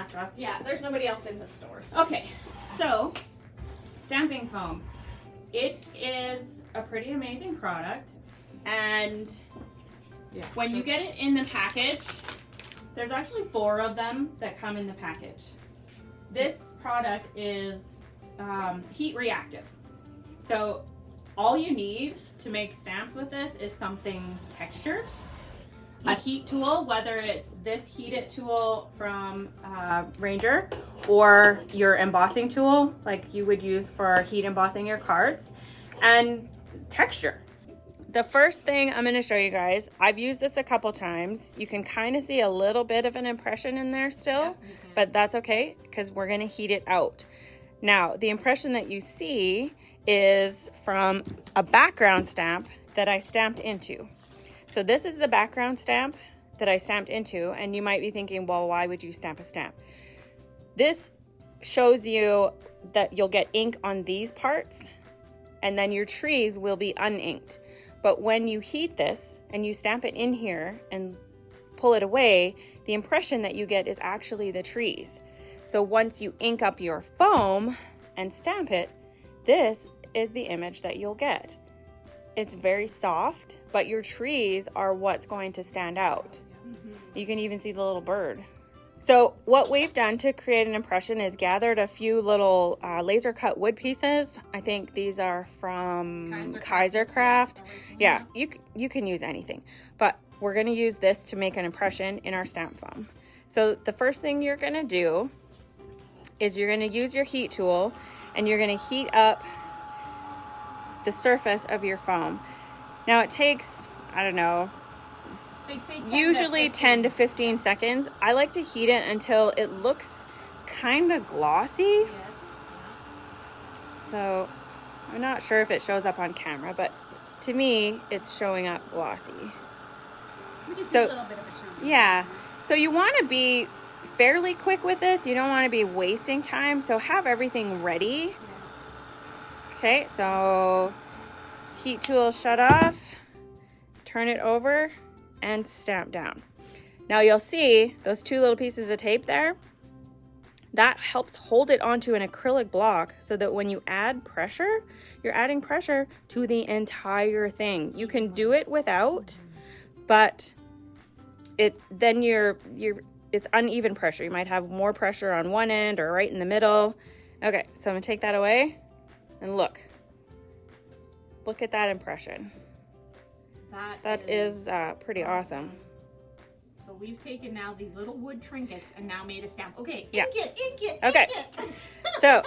mask off. Yeah, there's nobody else in the stores. Okay, so stamping foam. It is a pretty amazing product, and when you get it in the package, there's actually 4 of them that come in the package. This product is heat reactive. So all you need to make stamps with this is something textured. A heat tool, whether it's this Heat It tool from Ranger or your embossing tool like you would use for heat embossing your cards, and texture. The first thing I'm going to show you guys, I've used this a couple times. You can kind of see a little bit of an impression in there still, but that's okay because we're going to heat it out. Now, the impression that you see is from a background stamp that I stamped into. So this is the background stamp that I stamped into, and you might be thinking, well, why would you stamp a stamp? This shows you that you'll get ink on these parts, and then your trees will be uninked. But when you heat this and you stamp it in here and pull it away, the impression that you get is actually the trees. So once you ink up your foam and stamp it, this is the image that you'll get. It's very soft, but your trees are what's going to stand out. You can even see the little bird. So what we've done to create an impression is gathered a few little laser cut wood pieces. I think these are from Kaiser Craft. Yeah, you can use anything, but we're gonna use this to make an impression in our stamp foam. So the first thing you're gonna do is you're gonna use your heat tool and you're gonna heat up the surface of your foam. Now it takes, I don't know, They say usually 10 to 15 seconds. I like to heat it until it looks kind of glossy. Yes. So I'm not sure if it shows up on camera, but to me, it's showing up glossy. We can see So- a little bit of a shine. Yeah, so you want to be fairly quick with this. You don't want to be wasting time, so have everything ready. Okay, so heat tool shut off, turn it over, and stamp down. Now you'll see those 2 little pieces of tape there. That helps hold it onto an acrylic block so that when you add pressure, you're adding pressure to the entire thing. You can do it without, but it's uneven pressure. You might have more pressure on one end or right in the middle. Okay, so I'm gonna take that away and look at that impression. That is pretty awesome. So we've taken now these little wood trinkets and now made a stamp. Okay, Yeah. ink it. Okay. So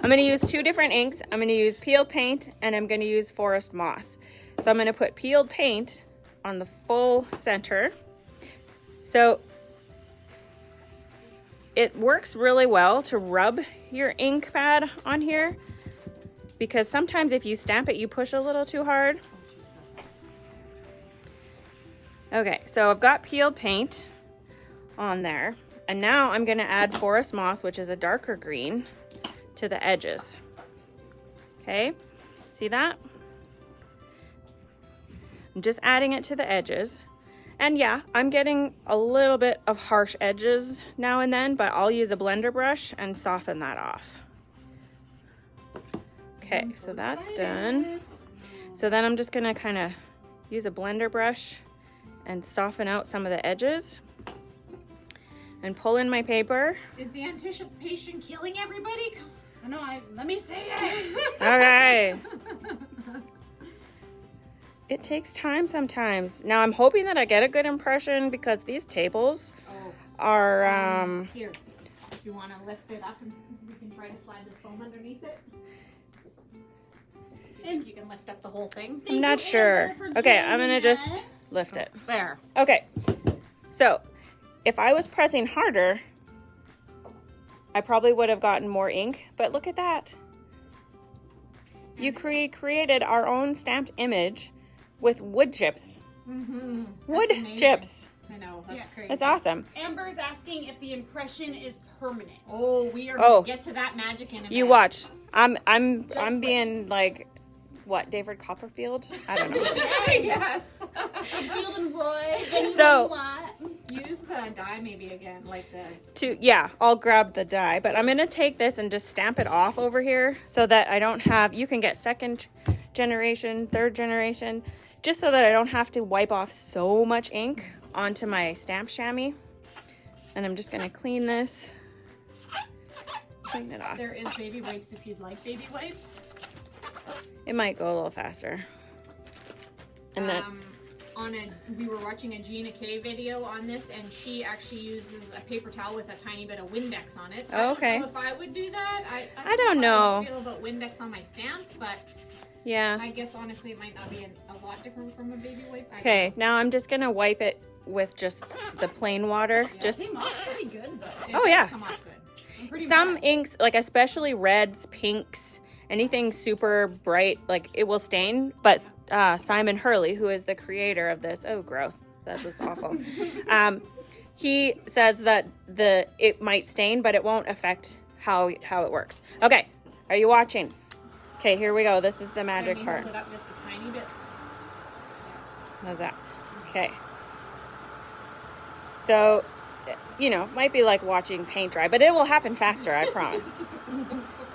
I'm going to use 2 different inks. I'm going to use peeled paint and I'm going to use forest moss. So I'm going to put peeled paint on the full center. So it works really well to rub your ink pad on here because sometimes if you stamp it, you push a little too hard. Okay, so I've got peeled paint on there, and now I'm going to add forest moss, which is a darker green, to the edges. Okay, see that? I'm just adding it to the edges. And yeah, I'm getting a little bit of harsh edges now and then, but I'll use a blender brush and soften that off. Okay, so that's done. So then I'm just going to kind of use a blender brush and soften out some of the edges and pull in my paper. Is the anticipation killing everybody? Let me say it. Okay. It takes time sometimes. Now I'm hoping that I get a good impression because these tables are Here, you want to lift it up and we can try to slide this foam underneath it? And you can lift up the whole thing. I'm not sure. Okay, I'm gonna just lift it. There. Okay, so if I was pressing harder, I probably would have gotten more ink, but look at that. You created our own stamped image with wood chips. Mm-hmm. Wood chips. I know, that's crazy. That's awesome. Amber's asking if the impression is permanent. Oh, we are going to get to that magic in a minute. You watch. I'm Just being like what, David Copperfield? I don't know. Yes. Field and Roy. So Use the die maybe again, like I'll grab the die, but I'm gonna take this and just stamp it off over here so that I don't have, you can get second generation, third generation, just so that I don't have to wipe off so much ink onto my stamp chamois. And I'm just gonna clean this. Clean it off. There is baby wipes if you'd like baby wipes. It might go a little faster. And then we were watching a Gina K video on this, and she actually uses a paper towel with a tiny bit of Windex on it. Oh, okay. I don't know if I would do that. I don't know. How I feel about Windex on my stamps, but yeah. I guess honestly it might not be a lot different from a baby wipe. Okay, now I'm just gonna wipe it with just the plain water. Yeah, just it came off pretty good though. Oh yeah. Come off good. I'm pretty Some impressed. inks, like especially reds, pinks, anything super bright, like it will stain. But Simon Hurley, who is the creator of this, oh gross, that was awful. He says that it might stain, but it won't affect how it works. Okay, are you watching? Okay, here we go. This is the magic part. Hold it up just a tiny bit. How's that? Okay. So, you know, might be like watching paint dry, but it will happen faster, I promise.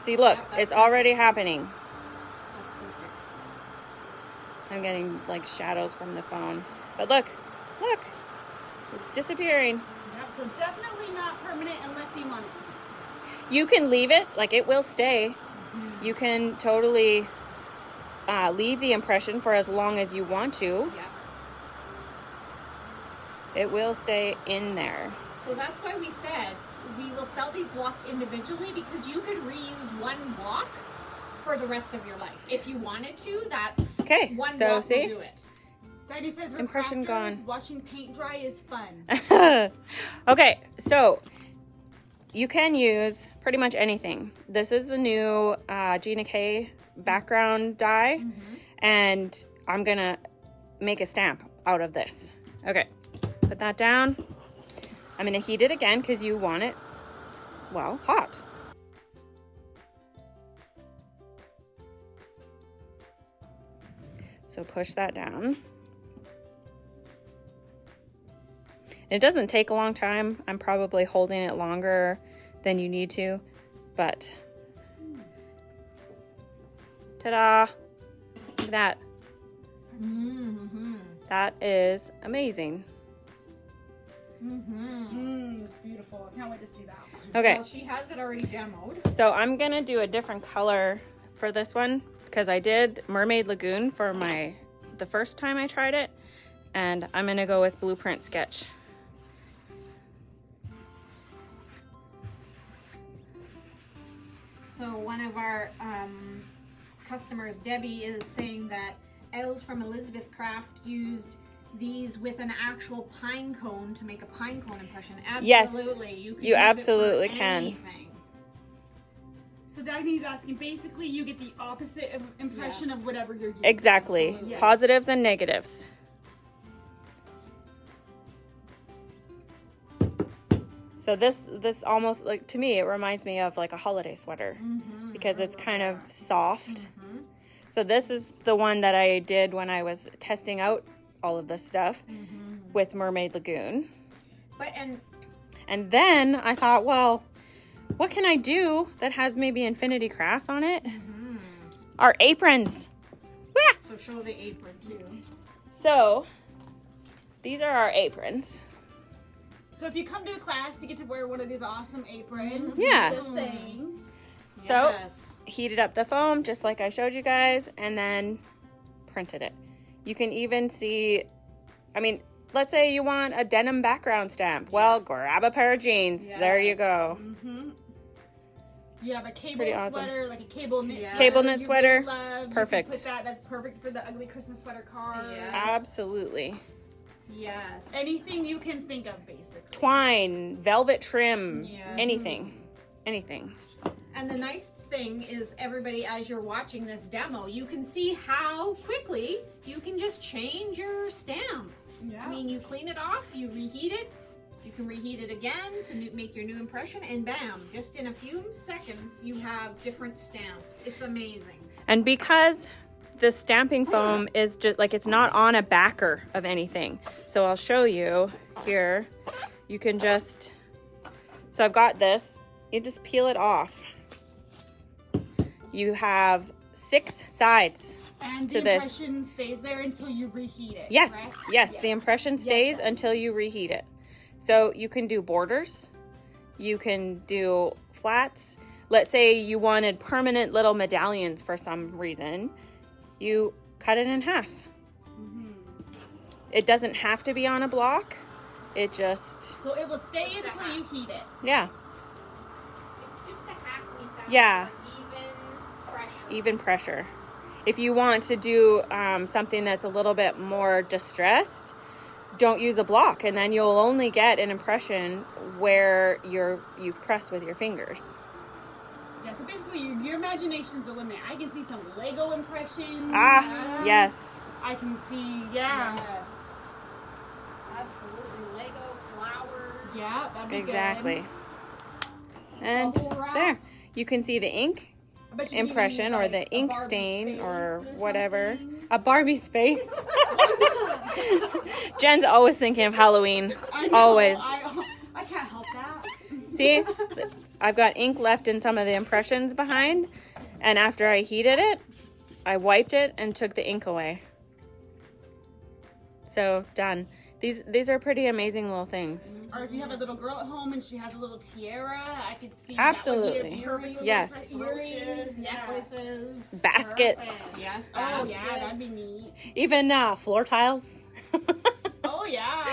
See, look, it's already happening. I'm getting like shadows from the phone. But look, it's disappearing. Yeah, so definitely not permanent unless you want it to be. You can leave it, like it will stay. You can totally leave the impression for as long as you want to. Yeah. It will stay in there. So that's why we said we will sell these blocks individually, because you could reuse one block for the rest of your life. If you wanted to, that's Okay, one so block see? will do it. Daddy says we're Impression crafters, gone. watching paint dry is fun. Okay, so you can use pretty much anything. This is the new Gina K background die, and I'm gonna make a stamp out of this. Okay, put that down. I'm gonna heat it again because you want it, well, hot. So push that down. It doesn't take a long time. I'm probably holding it longer than you need to, but ta-da! Look at that. That is amazing. It's beautiful. I can't wait to see that. Okay, Well, she has it already demoed. so I'm gonna do a different color for this one because I did Mermaid Lagoon for the first time I tried it, and I'm gonna go with Blueprint Sketch. So one of our customers, Debbie, is saying that Els from Elizabeth Craft used these with an actual pine cone to make a pine cone impression. Yes, Absolutely. You can you use it for absolutely can. anything. So Dagny's asking, basically you get the opposite impression Yes. of whatever you're using. Exactly. Absolutely. Yes. Positives and negatives. So this almost, like, to me, it reminds me of like a holiday sweater because it's kind of soft. So this is the one that I did when I was testing out all of this stuff with Mermaid Lagoon. But And then I thought, well, what can I do that has maybe Infinity Crafts on it? Our aprons. Wah! so show the apron too. So these are our aprons. So if you come to a class, you get to wear one of these awesome aprons. Yeah. Just saying. So Yes. heated up the foam just like I showed you guys, and then printed it. You can even see, I mean, let's say you want a denim background stamp. Well, grab a pair of jeans. There you go. You have a cable pretty awesome. sweater, like a cable knit Yeah. sweater. Cable knit you sweater. really love. Perfect. You can put that. That's perfect for the ugly Christmas sweater card. Yes. Absolutely. Yes. Anything you can think of, basically. Twine, velvet trim, Yes. anything. Anything. And the nice thing is, everybody, as you're watching this demo, you can see how quickly you can just change your stamp. Yeah. I mean, you clean it off, you reheat it, you can reheat it again to make your new impression, and bam, just in a few seconds, you have different stamps. It's amazing. And because the stamping foam is just like, it's not on a backer of anything. So I'll show you here. You can just, so I've got this, you just peel it off. You have 6 sides And to the this. impression stays there until you reheat it. Yes, correct? yes, the impression stays until you reheat it. So you can do borders, you can do flats. Let's say you wanted permanent little medallions for some reason. You cut it in half. It doesn't have to be on a block. It just, So it will stay until you heat it. yeah, It's just a hack we found Yeah. for even pressure. even pressure. If you want to do something that's a little bit more distressed, don't use a block, and then you'll only get an impression where you've pressed with your fingers. Yeah, so basically your imagination's the limit. I can see some Lego impressions. Yes. I can see, yeah. Yes. Absolutely. Lego, flowers. Yeah, that'd be Exactly. And Bubble wrap. there, you can see the ink good. I bet you can impression use, or like, the a ink Barbie stain face or something. whatever. A Barbie space. Jen's always thinking of Halloween. I know, Always. I can't help that. See, I've got ink left in some of the impressions behind, and after I heated it, I wiped it and took the ink away. So done. These are pretty amazing little things. Or if you have a little girl at home and she has a little tiara, I could see Absolutely. That would be a Yes. Brooches, Yeah. necklaces. Baskets, Yes, Oh baskets. yeah, that'd be neat. even floor tiles. Oh yeah.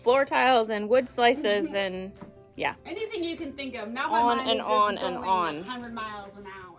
Floor tiles and wood slices and Anything you can think of. Now On my mind and is just on and going on. 100 miles an hour.